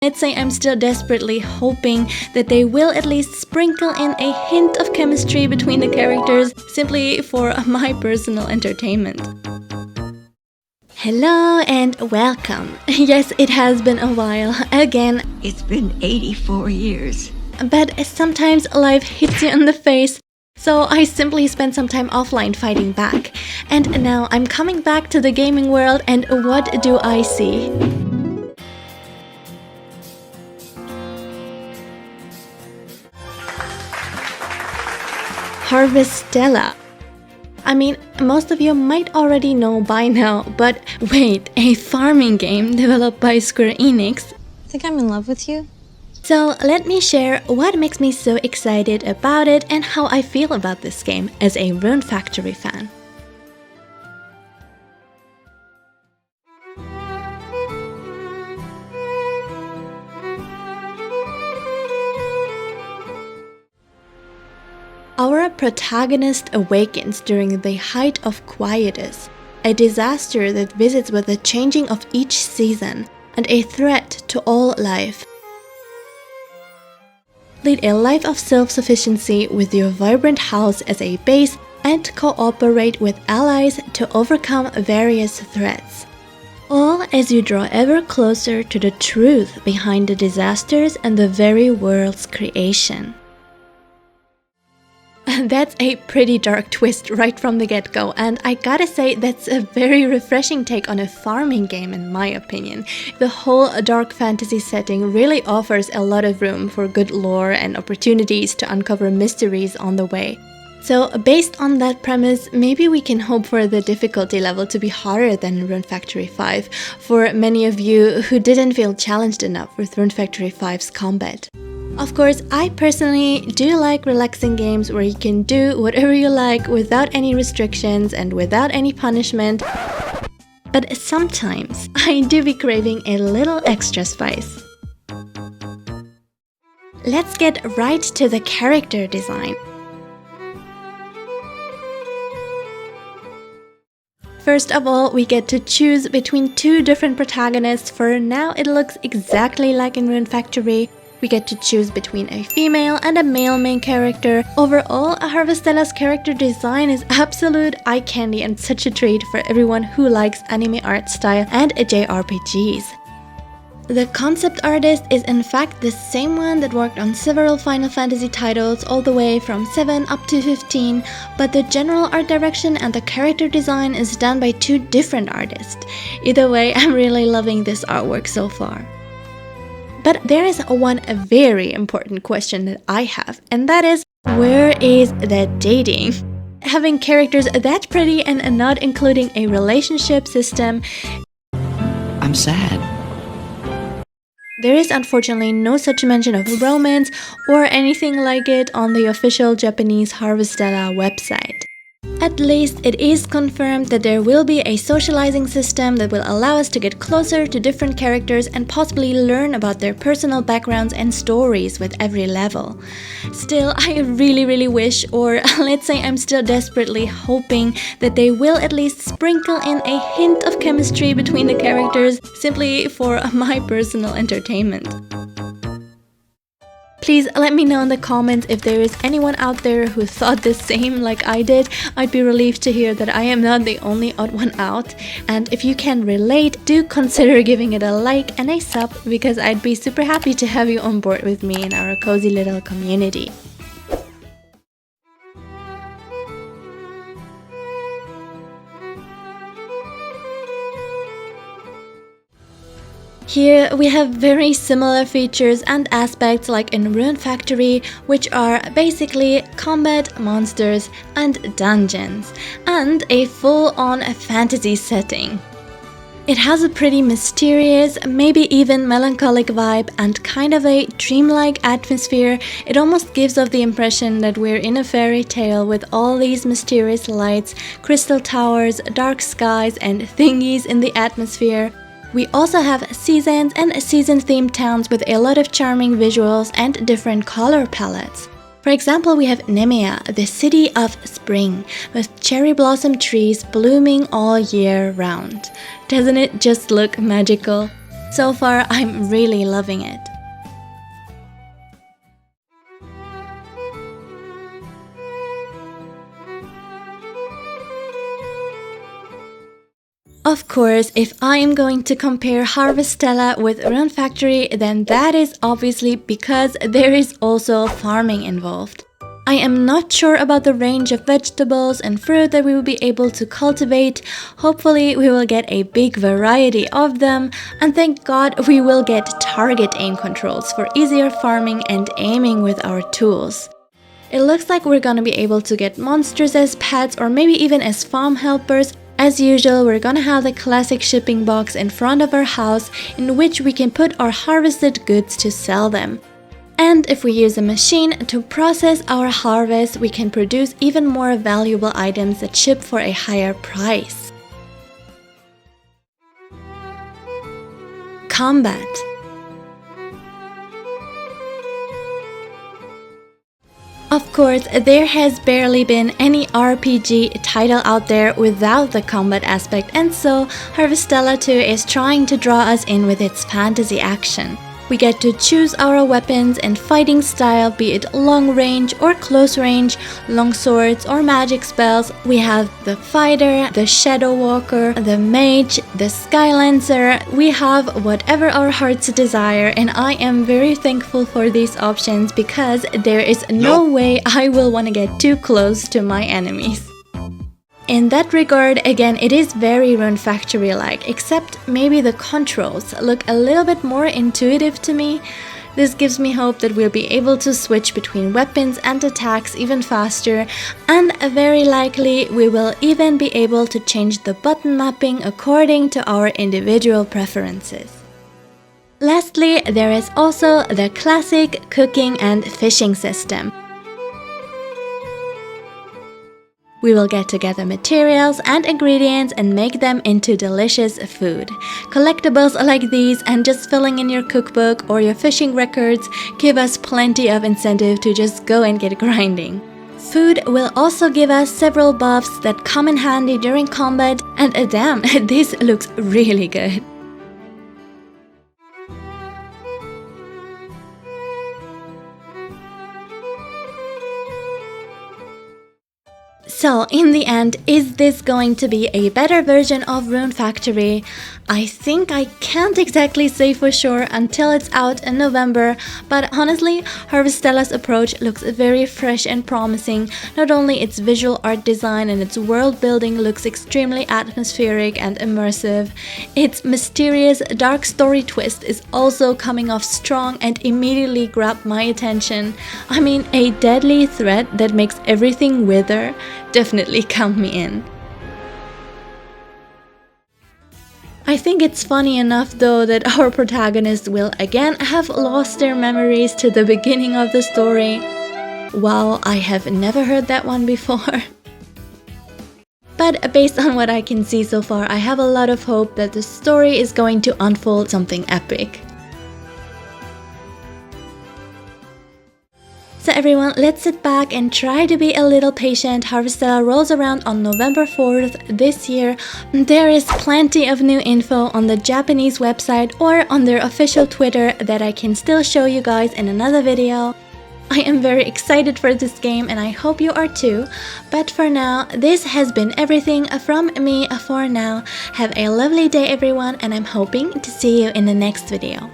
Let's say I'm still desperately hoping that they will at least sprinkle in a hint of chemistry between the characters, simply for my personal entertainment. Hello and welcome. Yes, it has been a while. Again, It's been 84 years. but sometimes life hits you in the face. So I simply spent some time offline fighting back. And now I'm coming back to the gaming world, and what do I see? Harvestella. I mean, most of you might already know by now, but wait, a farming game developed by Square Enix? Think I'm in love with you? So let me share what makes me so excited about it and how I feel about this game as a Rune Factory fan. Our protagonist awakens during the height of quietus, a disaster that visits with the changing of each season and a threat to all life. Lead a life of self-sufficiency with your vibrant house as a base and cooperate with allies to overcome various threats. All as you draw ever closer to the truth behind the disasters and the very world's creation. That's a pretty dark twist right from the get-go, and I gotta say that's a very refreshing take on a farming game in my opinion. The whole dark fantasy setting really offers a lot of room for good lore and opportunities to uncover mysteries on the way. So based on that premise, maybe we can hope for the difficulty level to be harder than Rune Factory 5 for many of you who didn't feel challenged enough with Rune Factory 5's combat. Of course, I personally do like relaxing games where you can do whatever you like without any restrictions and without any punishment. But sometimes I do be craving a little extra spice. Let's get right to the character design. First of all, we get to choose between two different protagonists. For now, it looks exactly like in Rune Factory. We get to choose between a female and a male main character. Overall, Harvestella's character design is absolute eye candy and such a treat for everyone who likes anime art style and JRPGs. The concept artist is in fact the same one that worked on several Final Fantasy titles all the way from 7 up to 15, but the general art direction and the character design is done by two different artists. Either way, I'm really loving this artwork so far. But there is one very important question that I have, and that is, where is the dating? Having characters that pretty and not including a relationship system, I'm sad. there is unfortunately no such mention of romance or anything like it on the official Japanese Harvestella website. At least it is confirmed that there will be a socializing system that will allow us to get closer to different characters and possibly learn about their personal backgrounds and stories with every level. Still, I really wish, or let's say I'm still desperately hoping, that they will at least sprinkle in a hint of chemistry between the characters, simply for my personal entertainment. Please let me know in the comments if there is anyone out there who thought the same like I did. I'd be relieved to hear that I am not the only odd one out. And if you can relate, do consider giving it a like and a sub, because I'd be super happy to have you on board with me in our cozy little community. Here we have very similar features and aspects like in Rune Factory, which are basically combat, monsters, and dungeons, and a full-on fantasy setting. It has a pretty mysterious, maybe even melancholic vibe and kind of a dreamlike atmosphere. It almost gives off the impression that we're in a fairy tale with all these mysterious lights, crystal towers, dark skies, and thingies in the atmosphere. We also have seasons and season-themed towns with a lot of charming visuals and different color palettes. For example, we have Nemea, the city of spring, with cherry blossom trees blooming all year round. Doesn't it just look magical? So far, I'm really loving it. Of course, if I am going to compare Harvestella with Rune Factory, then that is obviously because there is also farming involved. I am not sure about the range of vegetables and fruit that we will be able to cultivate. Hopefully we will get a big variety of them, and thank God we will get target aim controls for easier farming and aiming with our tools. It looks like we're gonna be able to get monsters as pets or maybe even as farm helpers. As usual, we're gonna have the classic shipping box in front of our house in which we can put our harvested goods to sell them. And if we use a machine to process our harvest, we can produce even more valuable items that ship for a higher price. Combat. Of course, there has barely been any RPG title out there without the combat aspect, and so Harvestella 2 is trying to draw us in with its fantasy action. We get to choose our weapons and fighting style, be it long range or close range, long swords or magic spells. We have the fighter, the shadow walker, the mage, the skylancer. We have whatever our hearts desire, and I am very thankful for these options because there is no way I will want to get too close to my enemies. In that regard, again, it is very Rune Factory-like, except maybe the controls look a little bit more intuitive to me. This gives me hope that we'll be able to switch between weapons and attacks even faster, and very likely we will even be able to change the button mapping according to our individual preferences. Lastly, there is also the classic cooking and fishing system. We will get together materials and ingredients and make them into delicious food. Collectibles like these and just filling in your cookbook or your fishing records give us plenty of incentive to just go and get grinding. Food will also give us several buffs that come in handy during combat, and damn, this looks really good. So, in the end, is this going to be a better version of Rune Factory? I think I can't exactly say for sure until it's out in November, but honestly, Harvestella's approach looks very fresh and promising. Not only its visual art design and its world building looks extremely atmospheric and immersive, its mysterious dark story twist is also coming off strong and immediately grabbed my attention. I mean, a deadly threat that makes everything wither? Definitely count me in. I think it's funny enough though that our protagonists will again have lost their memories to the beginning of the story. Wow, I have never heard that one before. But based on what I can see so far, I have a lot of hope that the story is going to unfold something epic. So everyone, let's sit back and try to be a little patient. Harvestella rolls around on November 4th this year. There is plenty of new info on the Japanese website or on their official Twitter that I can still show you guys in another video. I am very excited for this game and I hope you are too. But for now, this has been everything from me for now. Have a lovely day everyone, and I'm hoping to see you in the next video.